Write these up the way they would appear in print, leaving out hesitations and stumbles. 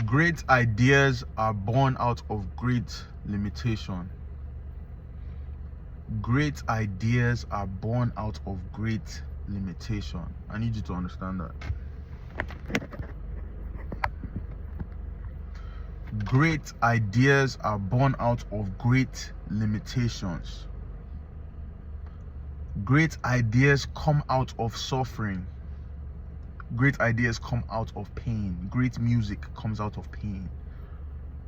Great ideas are born out of great limitation. Great ideas are born out of great limitation. I need you to understand that. Great ideas are born out of great limitations. Great ideas come out of suffering. Great ideas come out of pain. Great music comes out of pain.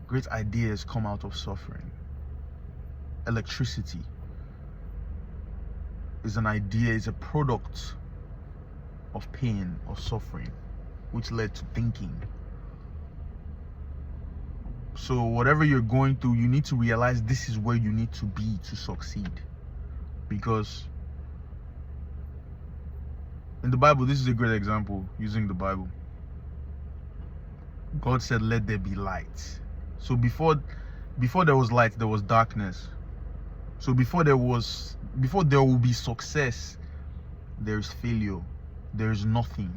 Great ideas come out of suffering. Electricity is an idea, is a product of pain or suffering, which led to thinking. So whatever you're going through, you need to realize this is where you need to be to succeed. Because in the Bible, this is a great example using the Bible. God said, let there be light. So before there was light, there was darkness. So before there will be success, there is failure. There is nothing.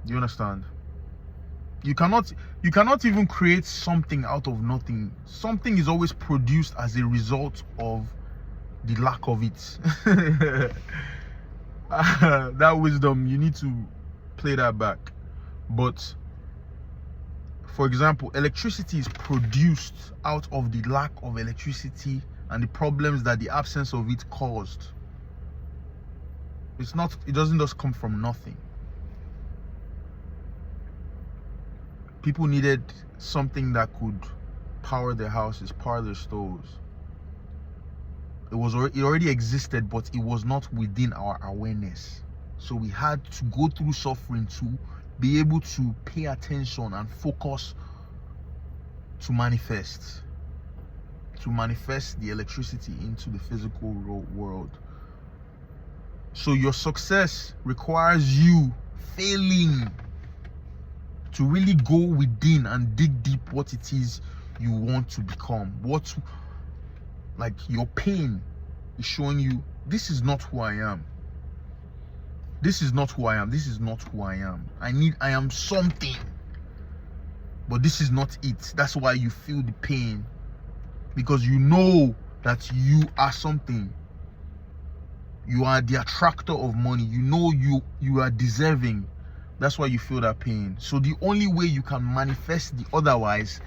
Do you understand? You cannot even create something out of nothing. Something is always produced as a result of the lack of it. That wisdom, you need to play that back. But for example, electricity is produced out of the lack of electricity and the problems that the absence of it caused. It doesn't just come from nothing. People needed something that could power their houses, power their stoves. It already existed, but it was not within our awareness. So we had to go through suffering to be able to pay attention and focus to manifest the electricity into the physical world. So your success requires you failing to really go within and dig deep what it is you want to become. Like your pain is showing you, this is not who I am. This is not who I am. This is not who I am. I am something, but this is not it. That's why you feel the pain, because you know that you are something. You are the attractor of money. You know you are deserving. That's why you feel that pain. So the only way you can manifest the otherwise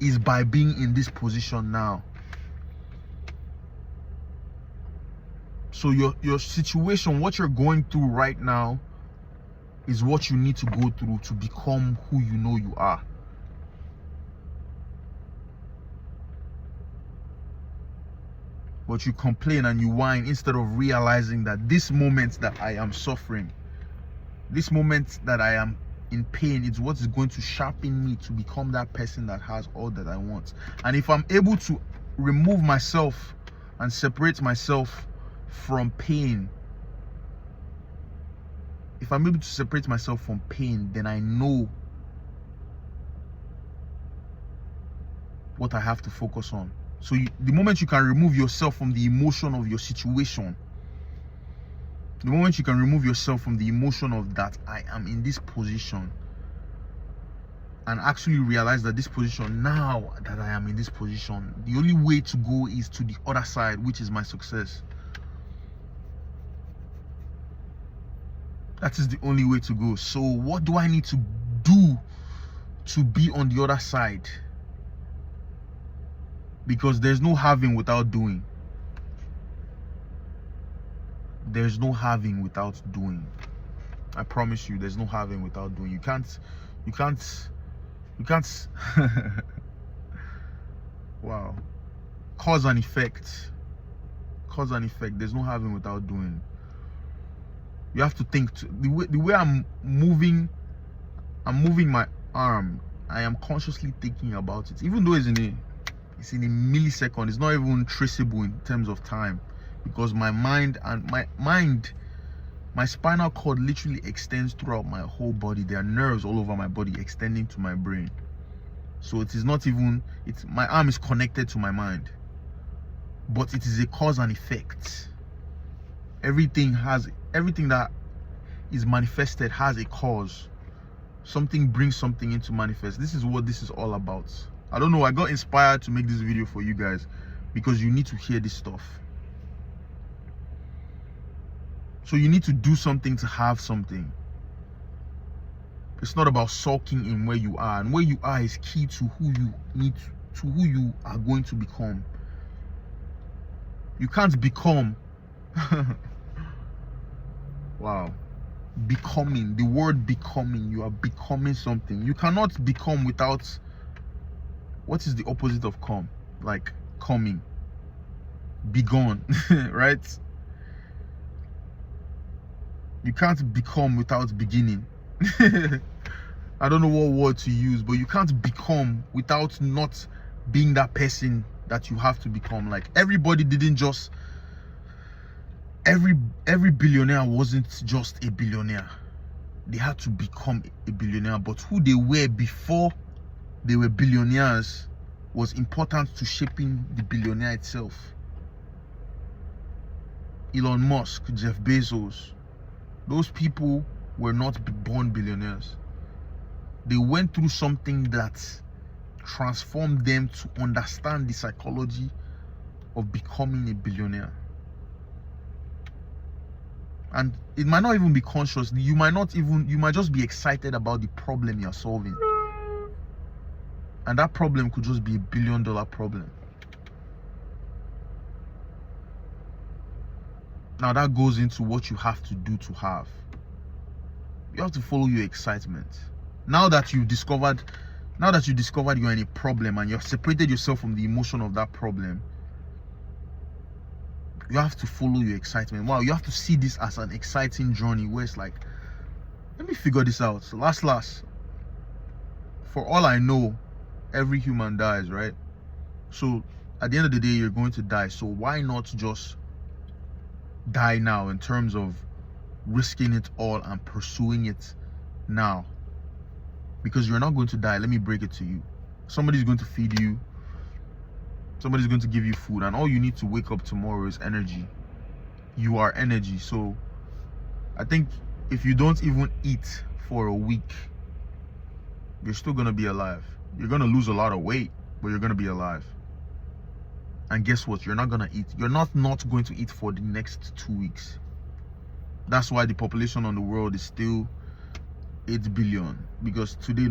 is by being in this position now. So your situation, what you're going through right now, is what you need to go through to become who you know you are. But you complain and you whine instead of realizing that this moment that I am suffering, this moment that I am in pain, is what is going to sharpen me to become that person that has all that I want. And if I'm able to remove myself and separate myself from pain, if I'm able to separate myself from pain, then I know what I have to focus on. So the moment you can remove yourself from the emotion of your situation, the moment you can remove yourself from the emotion of that I am in this position, and actually realize that this position, now that I am in this position, the only way to go is to the other side, which is my success. That is the only way to go. So what do I need to do to be on the other side? Because there's no having without doing. There's no having without doing. I promise you, there's no having without doing. You can't wow. Cause and effect. There's no having without doing. You have to think. The way I'm moving my arm, I am consciously thinking about it. Even though it's in a millisecond, it's not even traceable in terms of time, because my mind and my spinal cord literally extends throughout my whole body. There are nerves all over my body extending to my brain. So it is not even, my arm is connected to my mind, but it is a cause and effect. Everything that is manifested has a cause. Something brings something into manifest. This is what this is all about. I don't know, I got inspired to make this video for you guys because you need to hear this stuff. So you need to do something to have something. It's not about sulking in where you are, and where you are is key to who you need to who you are going to become. You can't become wow. Becoming, the word becoming, you are becoming something. You cannot become without, what is the opposite of come? Like coming, be gone. Right? You can't become without beginning. I don't know what word to use, but you can't become without not being that person that you have to become. Like, everybody didn't just, every billionaire wasn't just a billionaire. They had to become a billionaire, but who they were before they were billionaires was important to shaping the billionaire itself. Elon Musk, Jeff Bezos, those people were not born billionaires. They went through something that transformed them to understand the psychology of becoming a billionaire. And it might not even be conscious. You might just be excited about the problem you're solving. And that problem could just be $1 billion problem. Now that goes into what you have to do to have. You have to follow your excitement. Now that you discovered you're in a problem and you've separated yourself from the emotion of that problem, you have to follow your excitement. Wow, you have to see this as an exciting journey where it's like, let me figure this out. So last, for all I know, every human dies, right? So at the end of the day, you're going to die. So why not just die now, in terms of risking it all and pursuing it now? Because you're not going to die. Let me break it to you. Somebody's going to feed you. Somebody's going to give you food, and all you need to wake up tomorrow is energy. You are energy. So I think if you don't even eat for a week, you're still going to be alive. You're going to lose a lot of weight, but you're going to be alive. And guess what? You're not going to eat. You're not going to eat for the next 2 weeks. That's why the population on the world is still 8 billion. Because today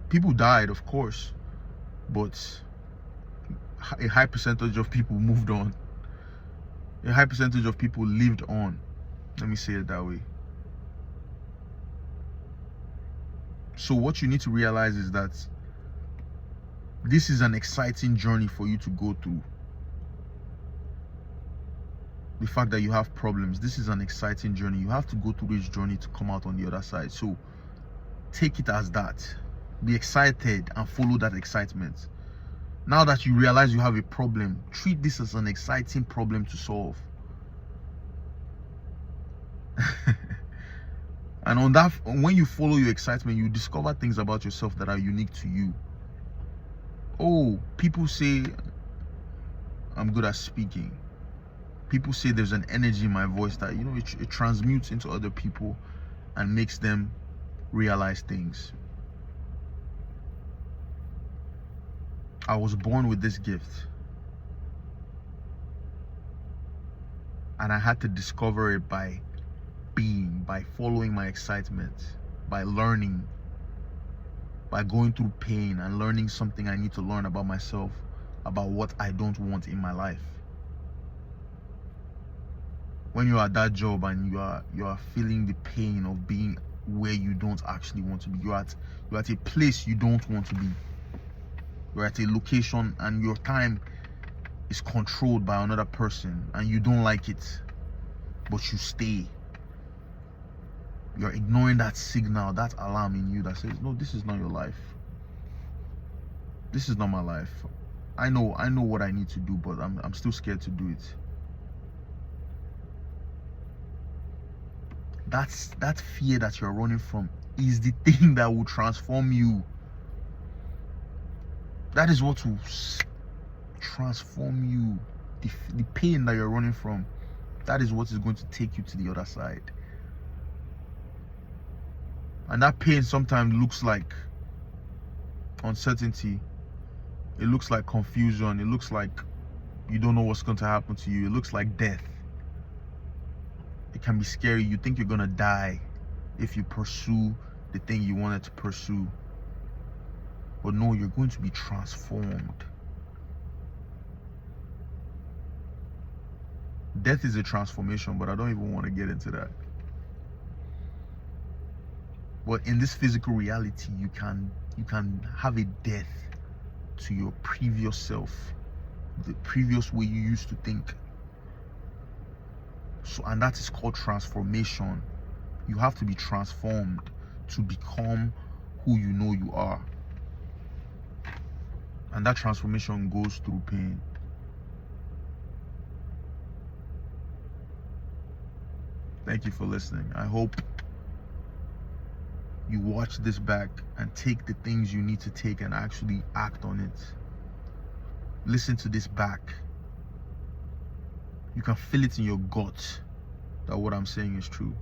people died, of course, but a high percentage of people moved on. A high percentage of people lived on. Let me say it that way. So what you need to realize is that this is an exciting journey for you to go through. The fact that you have problems, this is an exciting journey. You have to go through this journey to come out on the other side. So take it as that. Be excited and follow that excitement. Now that you realize you have a problem, treat this as an exciting problem to solve. And on that, when you follow your excitement, you discover things about yourself that are unique to you. Oh, people say I'm good at speaking. People say there's an energy in my voice that, it transmutes into other people and makes them realize things. I was born with this gift, and I had to discover it by following my excitement, by learning, by going through pain and learning something I need to learn about myself, about what I don't want in my life. When you're at that job and you are feeling the pain of being where you don't actually want to be, you're at a place you don't want to be. You're at a location and your time is controlled by another person and you don't like it, but you stay. You're ignoring that signal, that alarm in you that says, no, this is not your life. This is not my life. I know what I need to do, but I'm still scared to do it. That fear that you're running from is the thing that will transform you. That is what will transform you. The pain that you're running from, that is what is going to take you to the other side. And that pain sometimes looks like uncertainty. It looks like confusion. It looks like you don't know what's going to happen to you. It looks like death. It can be scary. You think you're going to die if you pursue the thing you wanted to pursue. But no, you're going to be transformed. Death is a transformation, but I don't even want to get into that. But in this physical reality, you can have a death to your previous self, the previous way you used to think. So, and that is called transformation. You have to be transformed to become who you know you are. And that transformation goes through pain. Thank you for listening. I hope you watch this back and take the things you need to take and actually act on it. Listen to this back. You can feel it in your gut that what I'm saying is true.